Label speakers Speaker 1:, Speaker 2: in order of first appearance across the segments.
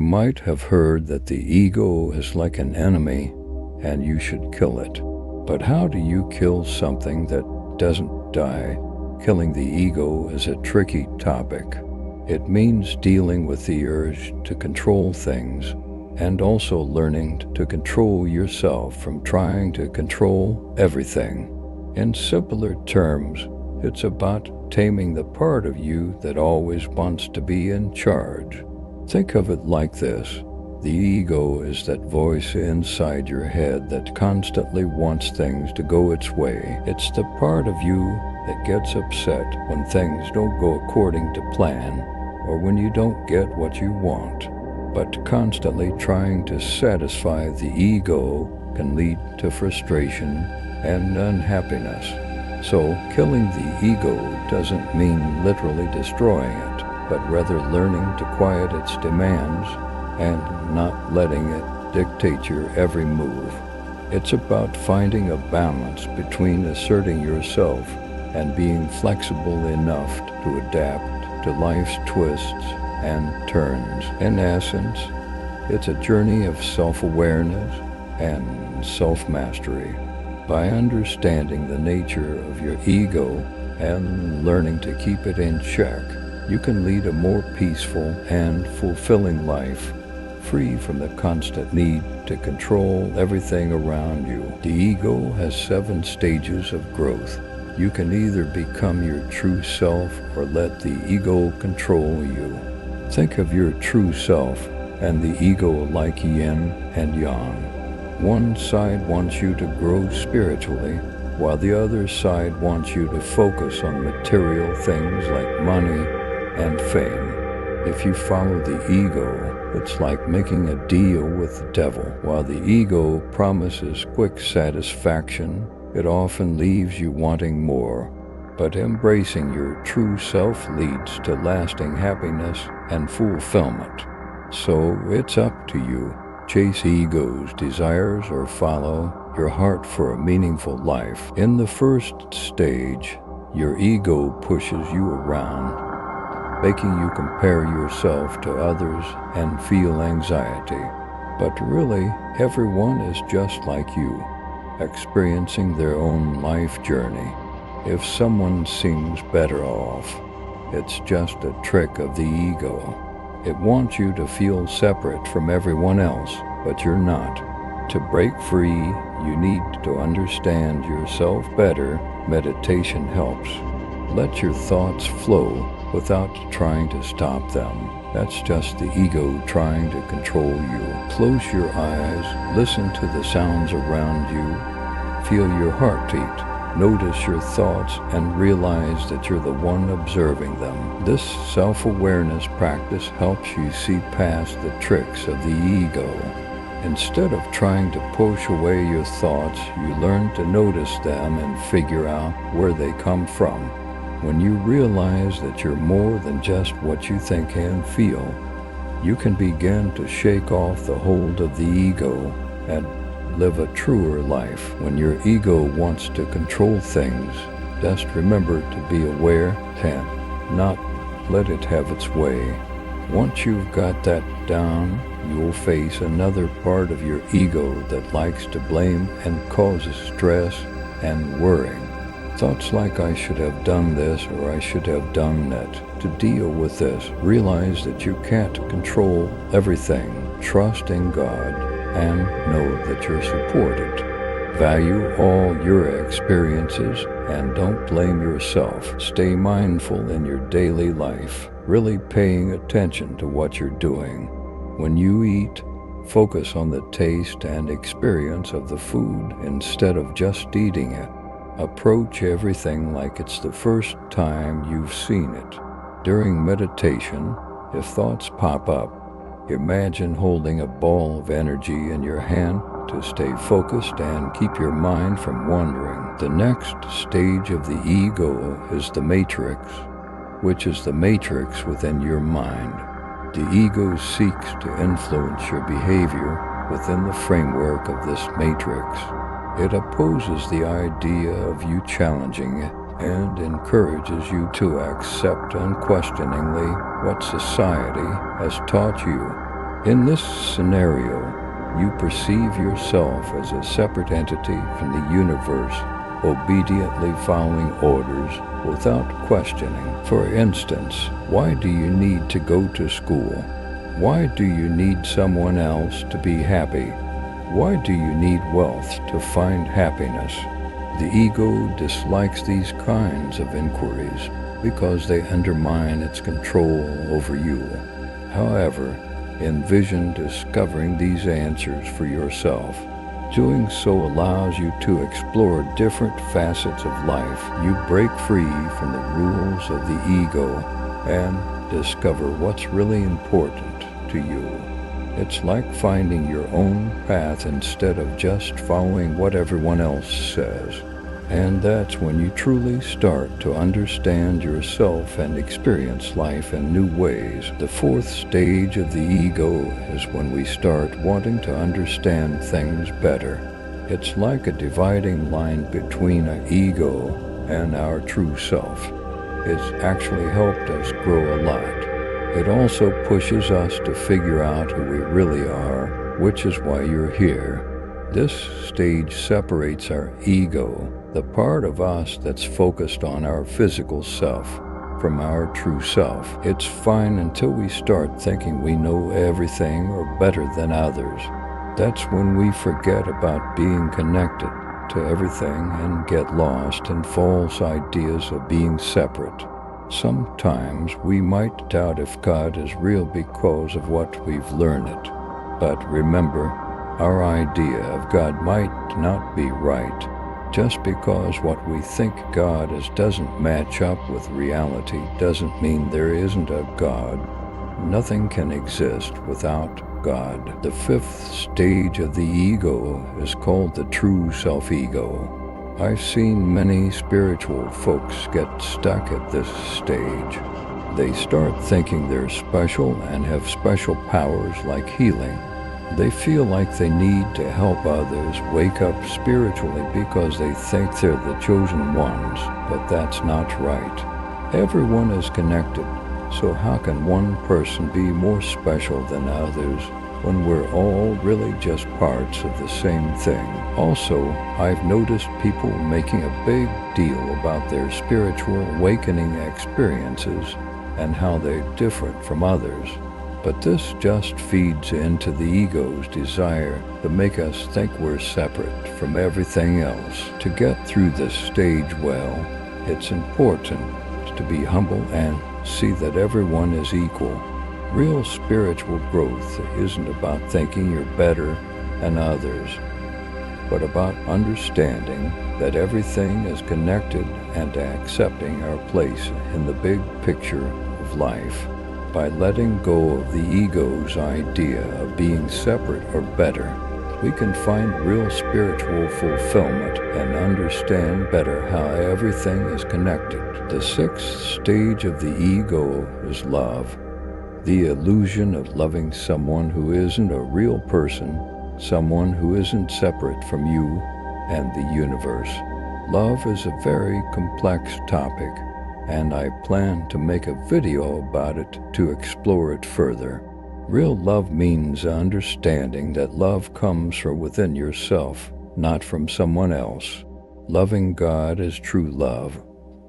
Speaker 1: might have heard that the ego is like an enemy and you should kill it. But how do you kill something that doesn't die? Killing the ego is a tricky topic. It means dealing with the urge to control things and also learning to control yourself from trying to control everything. In simpler terms, it's about taming the part of you that always wants to be in charge. Think of it like this. The ego is that voice inside your head that constantly wants things to go its way. It's the part of you that gets upset when things don't go according to plan or when you don't get what you want. But constantly trying to satisfy the ego can lead to frustration and unhappiness. So killing the ego doesn't mean literally destroying it, but rather learning to quiet its demands and not letting it dictate your every move. It's about finding a balance between asserting yourself and being flexible enough to adapt to life's twists and turns. In essence, it's a journey of self-awareness and self-mastery. By understanding the nature of your ego and learning to keep it in check, you can lead a more peaceful and fulfilling life, free from the constant need to control everything around you. The ego has 7 stages of growth. You can either become your true self or let the ego control you. Think of your true self and the ego like yin and yang. One side wants you to grow spiritually, while the other side wants you to focus on material things like money and fame. If you follow the ego, it's like making a deal with the devil. While the ego promises quick satisfaction, it often leaves you wanting more. But embracing your true self leads to lasting happiness and fulfillment. So it's up to you. Chase ego's desires or follow your heart for a meaningful life. In the first stage, your ego pushes you around, making you compare yourself to others and feel anxiety. But really, everyone is just like you, experiencing their own life journey. If someone seems better off, it's just a trick of the ego. It wants you to feel separate from everyone else, but you're not. To break free, you need to understand yourself better. Meditation helps. Let your thoughts flow without trying to stop them. That's just the ego trying to control you. Close your eyes, listen to the sounds around you, feel your heartbeat. Notice your thoughts and realize that you're the one observing them. This self-awareness practice helps you see past the tricks of the ego. Instead of trying to push away your thoughts, you learn to notice them and figure out where they come from. When you realize that you're more than just what you think and feel, you can begin to shake off the hold of the ego and live a truer life. When your ego wants to control things, just remember to be aware and not let it have its way. Once you've got that down, you'll face another part of your ego that likes to blame and causes stress and worrying. Thoughts like I should have done this or I should have done that. To deal with this, realize that you can't control everything. Trust in God and know that you're supported. Value all your experiences and don't blame yourself. Stay mindful in your daily life, really paying attention to what you're doing. When you eat, focus on the taste and experience of the food instead of just eating it. Approach everything like it's the first time you've seen it. During meditation, if thoughts pop up, imagine holding a ball of energy in your hand to stay focused and keep your mind from wandering. The next stage of the ego is the matrix, which is the matrix within your mind. The ego seeks to influence your behavior within the framework of this matrix. It opposes the idea of you challenging it and encourages you to accept unquestioningly what society has taught you. In this scenario, you perceive yourself as a separate entity from the universe, obediently following orders without questioning. For instance, why do you need to go to school? Why do you need someone else to be happy? Why do you need wealth to find happiness? The ego dislikes these kinds of inquiries because they undermine its control over you. However, envision discovering these answers for yourself. Doing so allows you to explore different facets of life. You break free from the rules of the ego and discover what's really important to you. It's like finding your own path instead of just following what everyone else says. And that's when you truly start to understand yourself and experience life in new ways. The fourth stage of the ego is when we start wanting to understand things better. It's like a dividing line between our ego and our true self. It's actually helped us grow a lot. It also pushes us to figure out who we really are, which is why you're here. This stage separates our ego, the part of us that's focused on our physical self, from our true self. It's fine until we start thinking we know everything or better than others. That's when we forget about being connected to everything and get lost in false ideas of being separate. Sometimes we might doubt if God is real because of what we've learned. But remember, our idea of God might not be right. Just because what we think God is doesn't match up with reality doesn't mean there isn't a God. Nothing can exist without God. The fifth stage of the ego is called the true self-ego. I've seen many spiritual folks get stuck at this stage. They start thinking they're special and have special powers like healing. They feel like they need to help others wake up spiritually because they think they're the chosen ones, but that's not right. Everyone is connected, so how can one person be more special than others when we're all really just parts of the same thing? Also, I've noticed people making a big deal about their spiritual awakening experiences and how they're different from others. But this just feeds into the ego's desire to make us think we're separate from everything else. To get through this stage well, it's important to be humble and see that everyone is equal. Real spiritual growth isn't about thinking you're better than others, but about understanding that everything is connected and accepting our place in the big picture of life. By letting go of the ego's idea of being separate or better, we can find real spiritual fulfillment and understand better how everything is connected. The sixth stage of the ego is love. The illusion of loving someone who isn't a real person, someone who isn't separate from you and the universe. Love is a very complex topic, and I plan to make a video about it to explore it further. Real love means understanding that love comes from within yourself, not from someone else. Loving God is true love,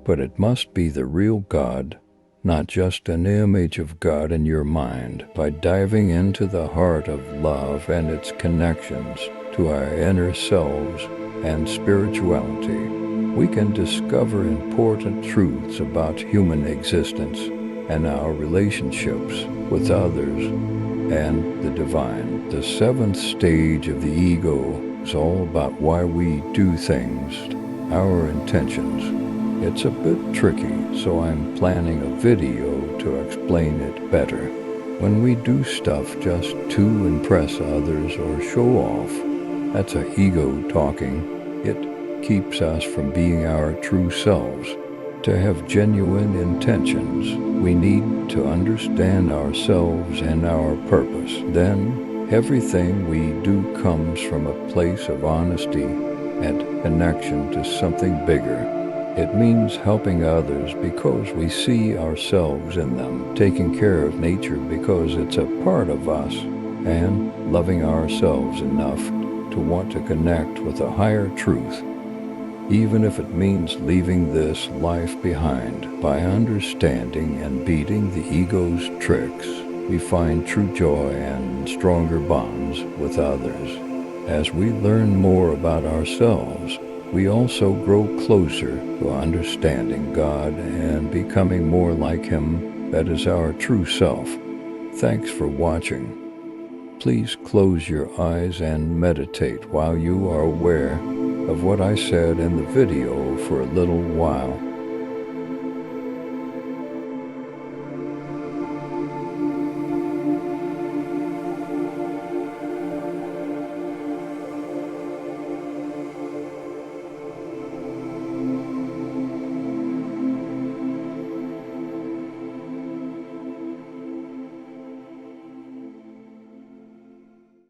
Speaker 1: but it must be the real God, not just an image of God in your mind. By diving into the heart of love and its connections to our inner selves and spirituality, we can discover important truths about human existence and our relationships with others and the divine. The seventh stage of the ego is all about why we do things, our intentions. It's a bit tricky, so I'm planning a video to explain it better. When we do stuff just to impress others or show off, that's our ego talking. It keeps us from being our true selves. To have genuine intentions, we need to understand ourselves and our purpose. Then, everything we do comes from a place of honesty and connection to something bigger. It means helping others because we see ourselves in them, taking care of nature because it's a part of us, and loving ourselves enough to want to connect with a higher truth, even if it means leaving this life behind. By understanding and beating the ego's tricks, we find true joy and stronger bonds with others. As we learn more about ourselves, we also grow closer to understanding God and becoming more like Him. That is our true self. Thanks for watching. Please close your eyes and meditate while you are aware of what I said in the video for a little while.